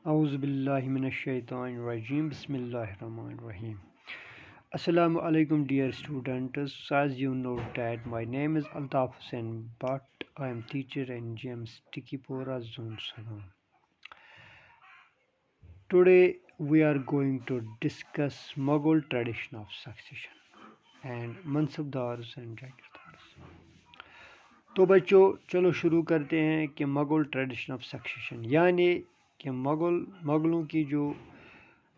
اعوذ باللہ من الشیطان الرجیم بسم اللہ الرحمن الرحیم. Assalamu alaikum dear students. As you know that my name is Altaf Hussain Bhatt. I am teacher in GM Tikipora Zone 7. Today we are going to discuss Mughal tradition of succession and Mansabdars and Jagirdars. تو بچوں چلو شروع کرتے ہیں کہ Mughal tradition of succession یعنی کہ مغلوں کی جو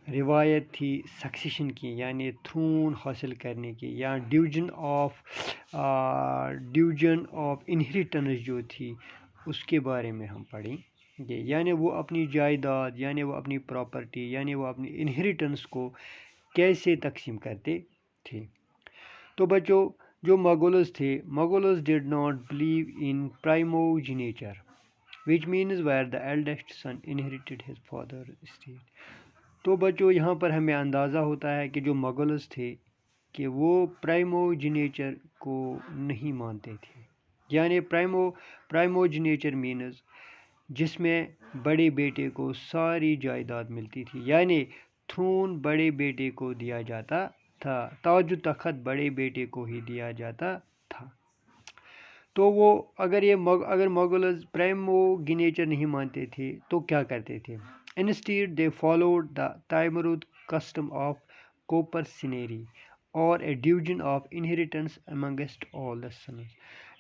روایت تھی سکسیشن کی یعنی تھرون حاصل کرنے کی یا ڈویژن آف انہیریٹنس جو تھی اس کے بارے میں ہم پڑھیں گے. یعنی وہ اپنی جائیداد یعنی وہ اپنی پراپرٹی یعنی وہ اپنی انہیریٹنس کو کیسے تقسیم کرتے تھے. تو بچوں جو مغلز تھے Mughals did not believe in primogeniture which means where the eldest son inherited his father's estate. تو بچوں یہاں پر ہمیں اندازہ ہوتا ہے کہ جو مغلز تھے کہ وہ primogeniture کو نہیں مانتے تھے. یعنی primogeniture means جس میں بڑے بیٹے کو ساری جائیداد ملتی تھی یعنی تھرون بڑے بیٹے کو دیا جاتا تھا, تاج و تخت بڑے بیٹے کو ہی دیا جاتا تھا. تو وہ اگر مغلز primogeniture نہیں مانتے تھے تو کیا کرتے تھے. Instead they followed the Taimurud custom of coparcenary or a division of inheritance amongst all the sons.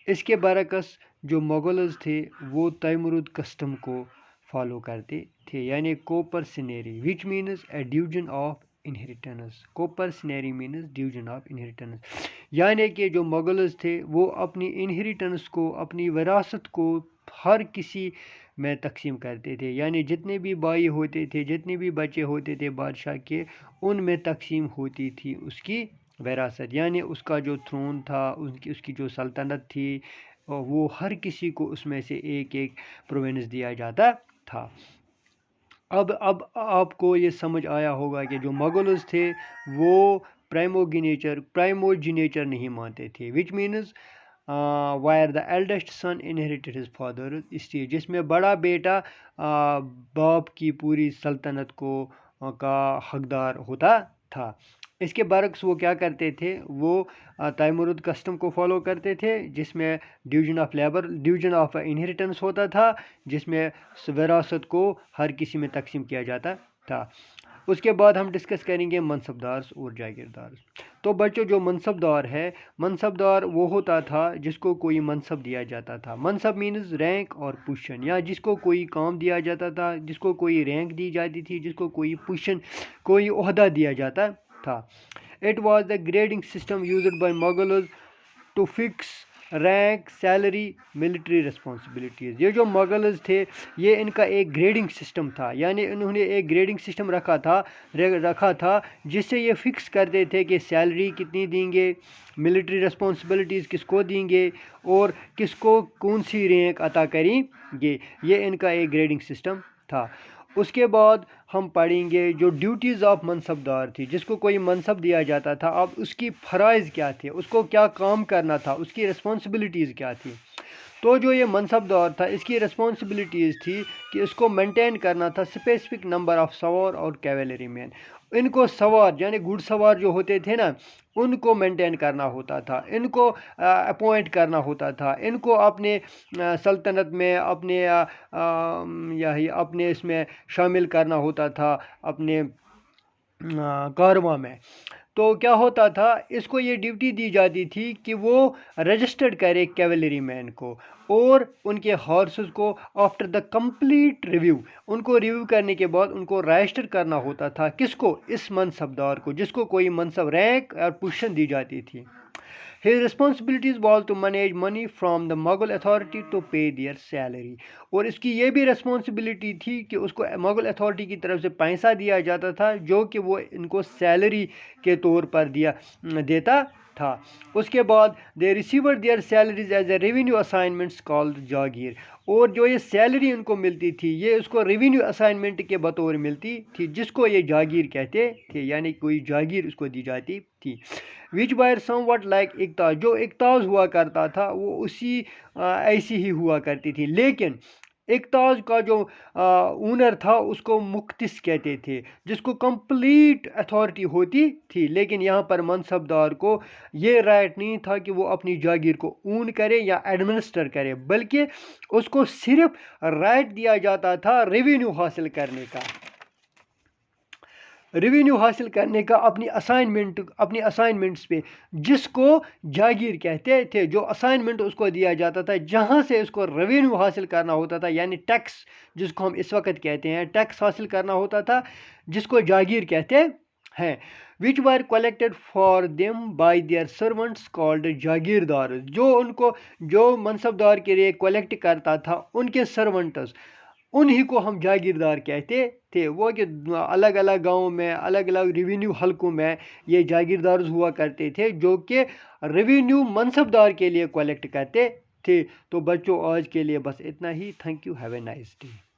اس کے برعکس جو مغلز تھے وہ تیمورد کسٹم کو فالو کرتے تھے یعنی کوپرسنیری which means a division of inheritance. کوپرسنیری means division of inheritance. یعنی کہ جو مغلز تھے وہ اپنی انہیریٹنس کو اپنی وراثت کو ہر کسی میں تقسیم کرتے تھے یعنی جتنے بھی بھائی ہوتے تھے جتنے بھی بچے ہوتے تھے بادشاہ کے ان میں تقسیم ہوتی تھی اس کی وراثت یعنی اس کا جو تھرون تھا اس کی جو سلطنت تھی وہ ہر کسی کو اس میں سے ایک پروونس دیا جاتا تھا. اب آپ کو یہ سمجھ آیا ہوگا کہ جو مغلز تھے وہ primogeniture نہیں مانتے تھے which means where the eldest son inherited his father's estate جس میں بڑا بیٹا باپ کی پوری سلطنت کا حقدار ہوتا تھا. اس کے برعکس وہ کیا کرتے تھے وہ تیمورد کسٹم کو فالو کرتے تھے جس میں ڈویژن آف انہیریٹنس ہوتا تھا جس میں وراثت کو ہر کسی میں تقسیم کیا جاتا تھا. اس کے بعد ہم ڈسکس کریں گے منصبدار اور جاگیردار. تو بچوں جو منصبدار وہ ہوتا تھا جس کو کوئی منصب دیا جاتا تھا. منصب مینز رینک اور پوزیشن یا جس کو کوئی کام دیا جاتا تھا جس کو کوئی رینک دی جاتی تھی جس کو کوئی عہدہ دیا جاتا تھا. It was the grading system used by Mughals to fix rank salary military responsibilities. یہ جو مغلز تھے یہ ان کا ایک گریڈنگ سسٹم تھا یعنی انہوں نے ایک گریڈنگ سسٹم رکھا تھا جس سے یہ فکس کرتے تھے کہ سیلری کتنی دیں گے, ملٹری رسپانسبلٹیز کس کو دیں گے اور کس کو کون سی رینک عطا کریں گے. یہ ان کا ایک گریڈنگ سسٹم تھا. اس کے بعد ہم پڑھیں گے جو ڈیوٹیز آف منصبدار تھی جس کو کوئی منصب دیا جاتا تھا اب اس کی فرائض کیا تھے, اس کو کیا کام کرنا تھا, اس کی رسپانسبلٹیز کیا تھی. تو جو یہ منصبدار تھا اس کی رسپانسبلٹیز تھی کہ اس کو مینٹین کرنا تھا اسپیسیفک نمبر آف سوار اور کیویلری مین. ان کو سوار یعنی گھڑ سوار جو ہوتے تھے نا ان کو مینٹین کرنا ہوتا تھا, ان کو اپوائنٹ کرنا ہوتا تھا, ان کو اپنے سلطنت میں اپنے اس میں شامل کرنا ہوتا تھا اپنے کارواں میں. تو کیا ہوتا تھا اس کو یہ ڈیوٹی دی جاتی تھی کہ وہ رجسٹرڈ کرے کیولری مین کو اور ان کے ہارسز کو after the complete review in کو ریویو کرنے کے بعد ان کو رجسٹر کرنا ہوتا تھا. کس کو, اس منصبدار کو جس کو کوئی منصب رینک اور پوزیشن دی جاتی تھی. His responsibilities was to manage money from the Mughal authority to pay their salary. اور اس کی یہ بھی رسپانسبلٹی تھی کہ اس کو مغل اتھارٹی کی طرف سے پیسہ دیا جاتا تھا جو کہ وہ ان کو سیلری کے طور پر دیتا تھا. اس کے بعد they received their salaries as a revenue assignments called جاگیر. اور جو یہ سیلری ان کو ملتی تھی یہ اس کو ریونیو اسائنمنٹ کے بطور ملتی تھی جس کو یہ جاگیر کہتے تھے یعنی کوئی جاگیر اس کو دی جاتی تھی. which were somewhat like اقتاز, جو اقتاز ہوا کرتا تھا وہ ایسی ہی ہوا کرتی تھی لیکن اقتاز کا جو اونر تھا اس کو مختص کہتے تھے، جس کو کمپلیٹ اتھارٹی ہوتی تھی، لیکن یہاں پر منصب دار کو یہ رائٹ نہیں تھا کہ وہ اپنی جاگیر کو اون کرے یا ایڈمنسٹر کرے، بلکہ اس کو صرف رائٹ دیا جاتا تھا ریونیو حاصل کرنے کا، اپنی اسائنمنٹس پہ، جس کو جاگیر کہتے تھے۔ جو اسائنمنٹ اس کو دیا جاتا تھا، جہاں سے اس کو ریونیو حاصل کرنا ہوتا تھا، یعنی ٹیکس جس کو ہم اس وقت کہتے ہیں، ٹیکس حاصل کرنا ہوتا تھا، جس کو جاگیر کہتے ہیں، which were collected for them by their servants called جاگیردار، جو منصب دار کے لیے کولیکٹ کرتا تھا ان کے سرونٹس، انہی کو ہم جاگیردار کہتے تھے۔ وہ کہ الگ الگ گاؤں میں، الگ الگ ریونیو حلقوں میں یہ جاگیردار ہوا کرتے تھے، جو کہ ریونیو منصب دار کے لیے کولیکٹ کرتے تھے۔ تو بچوں، آج کے لیے بس اتنا ہی۔ Thank you, have a nice day.